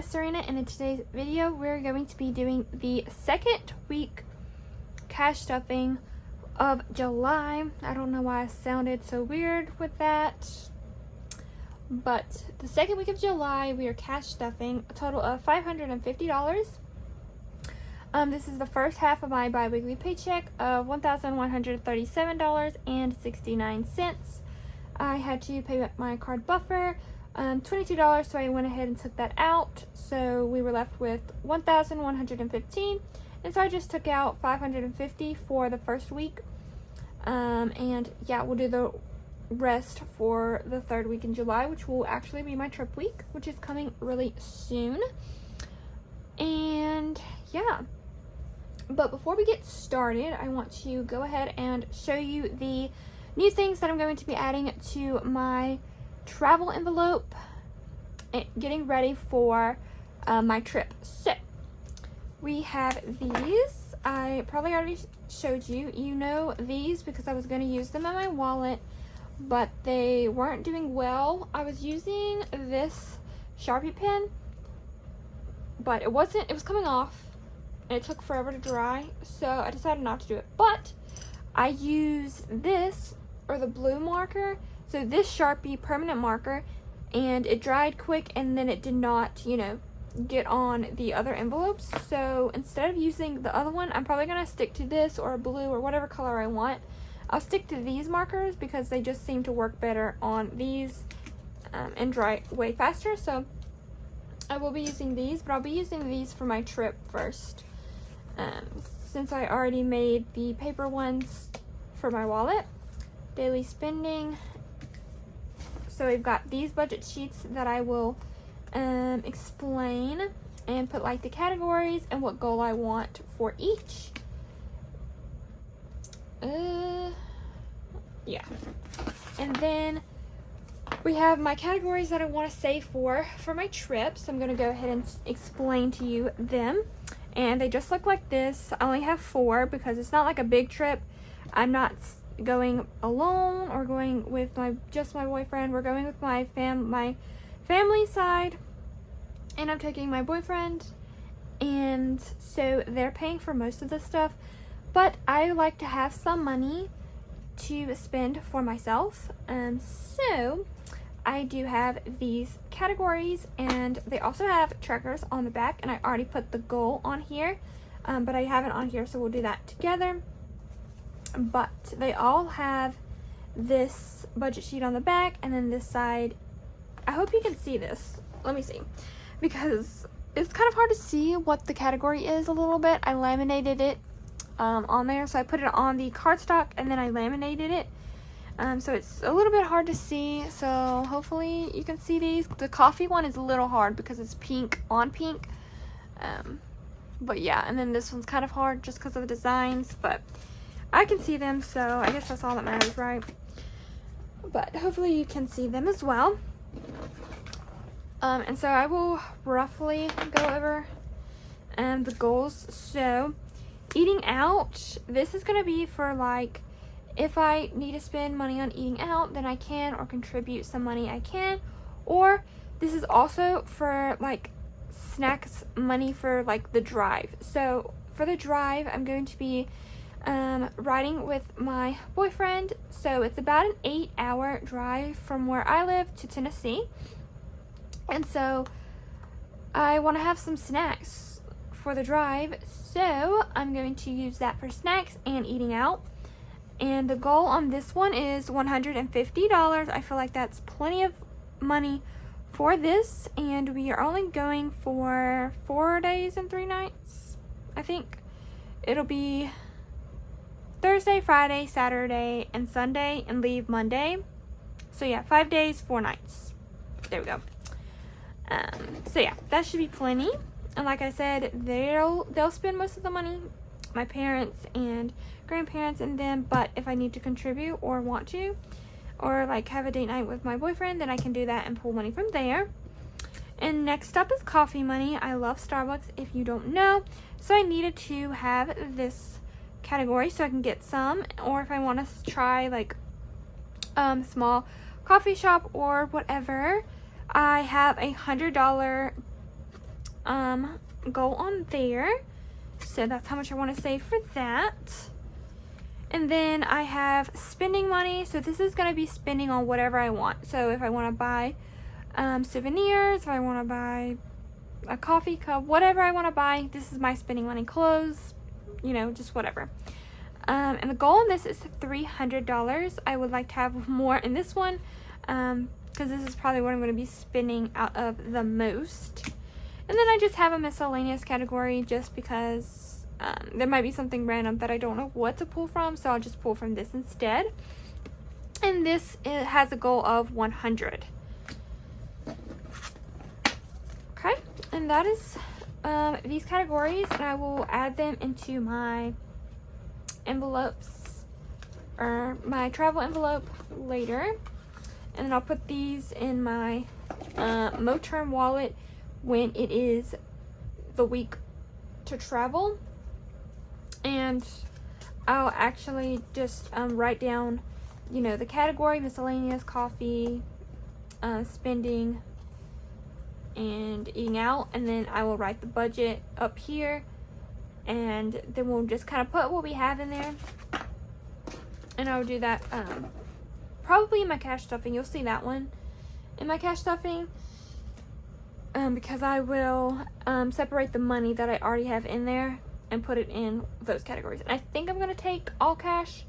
is Sarina, and in today's video we're going to be doing the second week cash stuffing of July. I don't know why I sounded so weird with that, but the second week of July we are cash stuffing a total of $550. This is the first half of my bi-weekly paycheck of $1,137.69. I had to pay my card buffer $22, so I went ahead and took that out. So we were left with $1,115, and so I just took out $550 for the first week. And yeah, we'll do the rest for the third week in July, which will actually be my trip week, which is coming really soon. And yeah, but before we get started, I want to go ahead and show you the new things that I'm going to be adding to my travel envelope and getting ready for my trip. So we have these. I probably already showed you. You know these because I was going to use them in my wallet, but they weren't doing well. I was using this Sharpie pen, but it was coming off and it took forever to dry, so I decided not to do it. But I use this, or the blue marker, so this Sharpie permanent marker, and it dried quick, and then it did not, get on the other envelopes. So instead of using the other one, I'm probably going to stick to this or blue or whatever color I want. I'll stick to these markers because they just seem to work better on these and dry way faster. So I will be using these, but I'll be using these for my trip first, since I already made the paper ones for my wallet. Daily spending. So we've got these budget sheets that I will explain and put like the categories and what goal I want for each. Yeah. And then we have my categories that I want to save for my trip. So I'm going to go ahead and explain to you them. And they just look like this. I only have 4 because it's not like a big trip. I'm not going alone or going with just my boyfriend. We're going with my family side, and I'm taking my boyfriend, and so they're paying for most of the stuff, but I like to have some money to spend for myself. So I do have these categories, and they also have trackers on the back, and I already put the goal on here, but I haven't on here, so we'll do that together. But they all have this budget sheet on the back, and then this side. I hope you can see this. Let me see, because it's kind of hard to see what the category is a little bit. I laminated it on there, so I put it on the cardstock and then I laminated it, so it's a little bit hard to see. So hopefully you can see these. The coffee one is a little hard because it's pink on pink, but yeah, and then this one's kind of hard just because of the designs, but I can see them, so I guess that's all that matters, right? But hopefully you can see them as well. And so I will roughly go over the goals. So eating out, this is going to be for like, if I need to spend money on eating out, then I can, or contribute some money, I can. Or this is also for like snacks money for like the drive. So for the drive, I'm going to be riding with my boyfriend. So it's about an 8-hour drive from where I live to Tennessee, and so I want to have some snacks for the drive, so I'm going to use that for snacks and eating out. And the goal on this one is $150. I feel like that's plenty of money for this, and we are only going for 4 days and 3 nights. I think it'll be Thursday, Friday, Saturday, and Sunday, and leave Monday. So yeah, 5 days, 4 nights. There we go. So yeah, that should be plenty. And like I said, they'll spend most of the money, my parents and grandparents and them. But if I need to contribute or want to, or like have a date night with my boyfriend, then I can do that and pull money from there. And next up is coffee money. I love Starbucks, if you don't know. So I needed to have this category so I can get some, or if I want to try like small coffee shop or whatever. I have $100 go on there. So that's how much I want to save for that. And then I have spending money. So this is going to be spending on whatever I want. So if I want to buy souvenirs, if I want to buy a coffee cup, whatever I want to buy, this is my spending money. Clothes, you know, just whatever. And the goal in this is $300. I would like to have more in this one because this is probably what I'm going to be spending out of the most. And then I just have a miscellaneous category just because there might be something random that I don't know what to pull from, so I'll just pull from this instead. And this has a goal of 100. Okay, and that is these categories, and I will add them into my envelopes or my travel envelope later. And then I'll put these in my Moterm wallet when it is the week to travel. And I'll actually just write down, you know, the category: miscellaneous, coffee, spending, and eating out. And then I will write the budget up here, and then we'll just kind of put what we have in there. And I'll do that probably in my cash stuffing. You'll see that one in my cash stuffing because I will separate the money that I already have in there and put it in those categories. And I think I'm going to take all cash,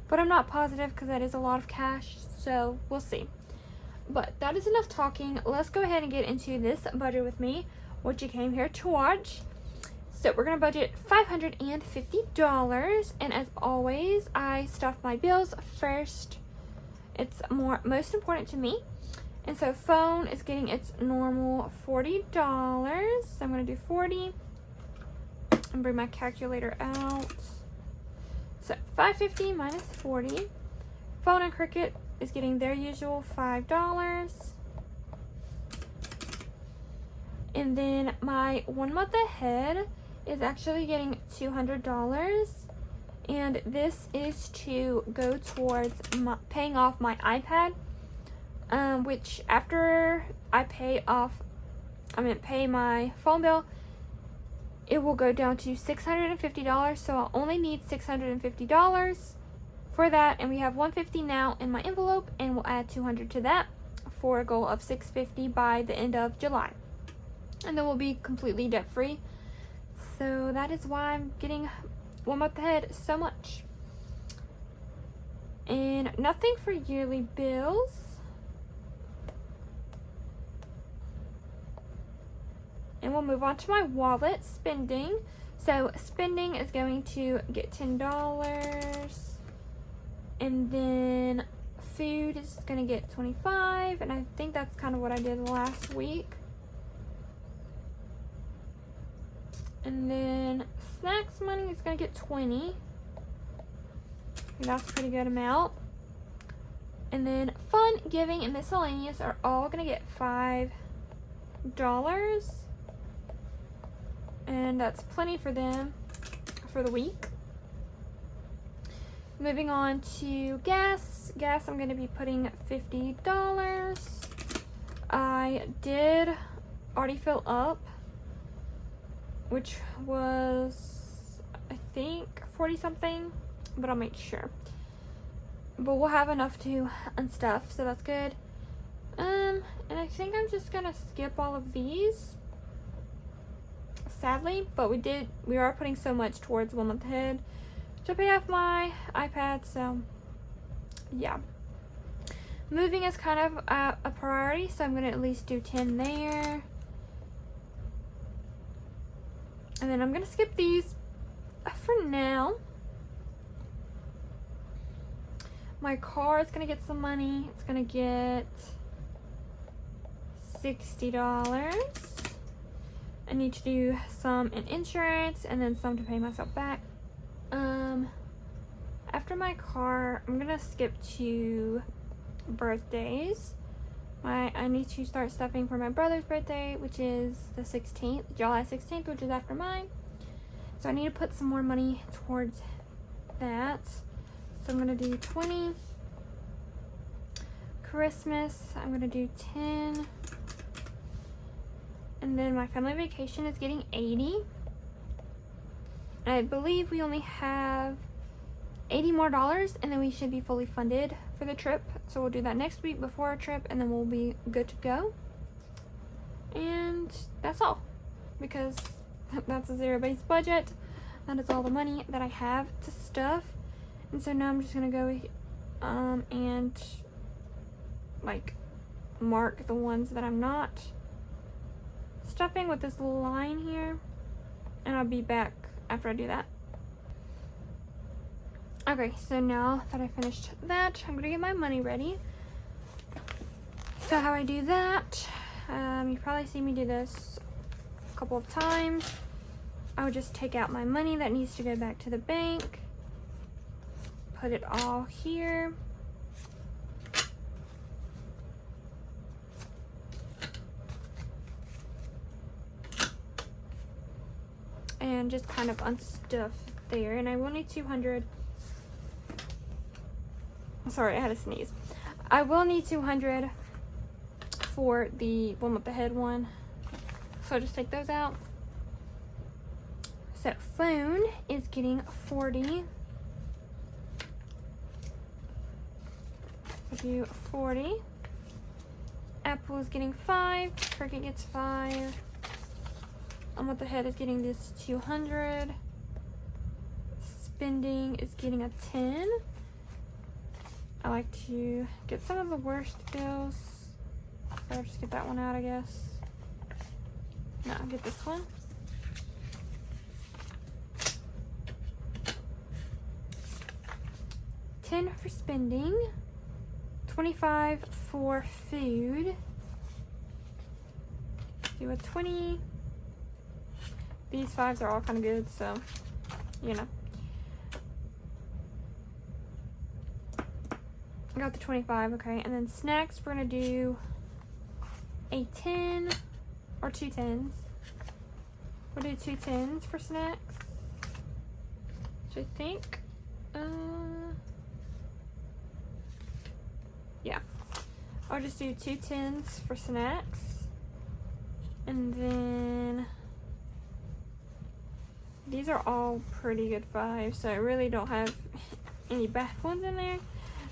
but I'm not positive because that is a lot of cash, so we'll see. But that is enough talking. Let's go ahead and get into this budget with me, what you came here to watch. So we're going to budget $550, and as always, I stuff my bills first. It's most important to me. And so phone is getting its normal $40. So I'm going to do 40 and bring my calculator out. So $550 minus 40. Phone and Cricket is getting their usual $5. And then my 1 month ahead is actually getting $200. And this is to go towards paying off my iPad. Which after I pay my phone bill, it will go down to $650. So I'll only need $650 for that. And we have $150 now in my envelope, and we'll add $200 to that for a goal of $650 by the end of July. And then we'll be completely debt free. So that is why I'm getting 1 month ahead so much. And nothing for yearly bills. And we'll move on to my wallet spending. So spending is going to get $10. And then food is going to get $25. And I think that's kind of what I did last week. And then snacks money is going to get $20. That's a pretty good amount. And then fun, giving, and miscellaneous are all going to get $5. And that's plenty for them for the week. Moving on to gas. Gas, I'm going to be putting $50. I did already fill up, which was, I think, 40 something, but I'll make sure. But we'll have enough to unstuff, so that's good. And I think I'm just gonna skip all of these, sadly, but we are putting so much towards 1 month ahead to pay off my iPad, so yeah. Moving is kind of a priority, so I'm gonna at least do 10 there. And then I'm gonna skip these for now. My car is gonna get some money. It's gonna get $60. I need to do some in insurance and then some to pay myself back. After my car, I'm gonna skip to birthdays. I need to start stuffing for my brother's birthday, which is the 16th, July 16th, which is after mine. So I need to put some more money towards that. So I'm gonna do 20. Christmas, I'm gonna do 10. And then my family vacation is getting 80. And I believe we only have $80 more, and then we should be fully funded for the trip. So we'll do that next week before our trip, and then we'll be good to go. And that's all, because that's a zero-based budget. That is all the money that I have to stuff. And so now I'm just gonna go and like mark the ones that I'm not stuffing with this little line here, and I'll be back after I do that. Okay, so now that I finished that, I'm gonna get my money ready. So how I do that, you've probably seen me do this a couple of times. I would just take out my money that needs to go back to the bank, put it all here. And just kind of unstuff there. And I will need 200. Sorry, I had to sneeze. I will need 200 for the one with the head one. So I'll just take those out. So phone is getting 40. I'll do 40. Apple is getting 5. Cricket gets 5. With the head is getting this 200. Spending is getting a 10. I like to get some of the worst bills. So I'll just get that one out, I guess. No, I'll get this one. $10 for spending. $25 for food. Do a 20. These 5s are all kind of good, so, you know. I got the 25, okay. And then snacks, we're going to do a 10 or 2 10s. We'll do 2 10s for snacks, which I think, yeah. I'll just do 2 10s for snacks. And then these are all pretty good 5s, so I really don't have any bad ones in there.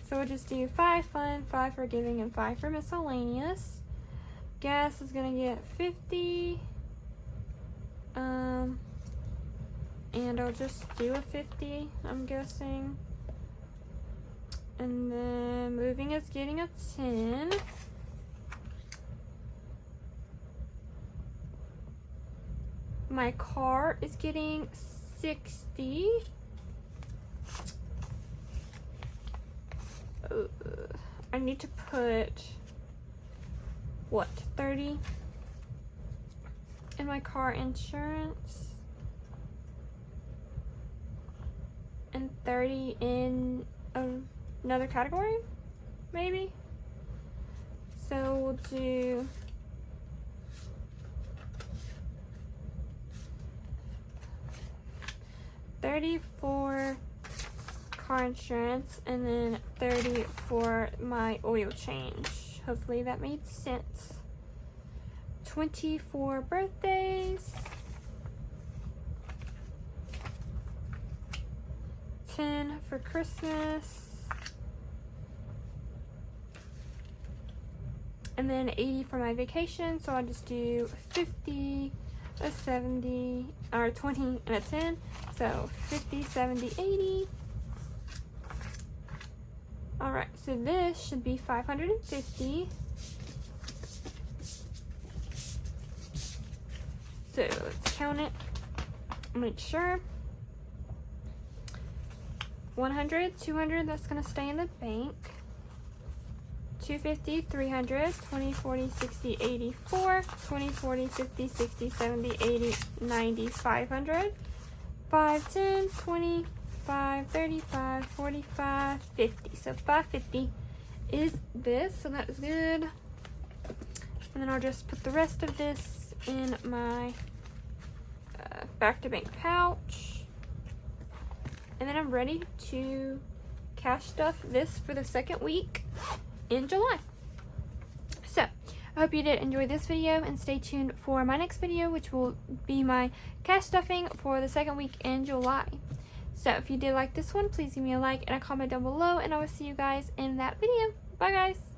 So we'll just do 5 fun, 5 forgiving, and 5 for miscellaneous. Gas is gonna get 50. And I'll just do a 50, I'm guessing. And then moving is getting a 10. My car is getting 60. I need to put, what, 30 in my car insurance and 30 in another category, maybe. So we'll do $30 for car insurance, and then 30 for my oil change. Hopefully that made sense. 20 for birthdays. 10 for Christmas. And then 80 for my vacation. So I'll just do 50, a 70, or 20 and a 10. So 50, 70, 80. Alright, so this should be 550. So let's count it. Make sure. 100, 200, that's going to stay in the bank. 250, 300, 20, 40, 60, 80, 4, 20, 40, 50, 60, 70, 80, 90, 500, 5, 10, 20, 5, 35, 45, 50. So 550 is this, so that is good. And then I'll just put the rest of this in my back to bank pouch. And then I'm ready to cash stuff this for the second week in July. So I hope you did enjoy this video, and stay tuned for my next video, which will be my cash stuffing for the second week in July. So if you did like this one, please give me a like and a comment down below, and I will see you guys in that video. Bye guys!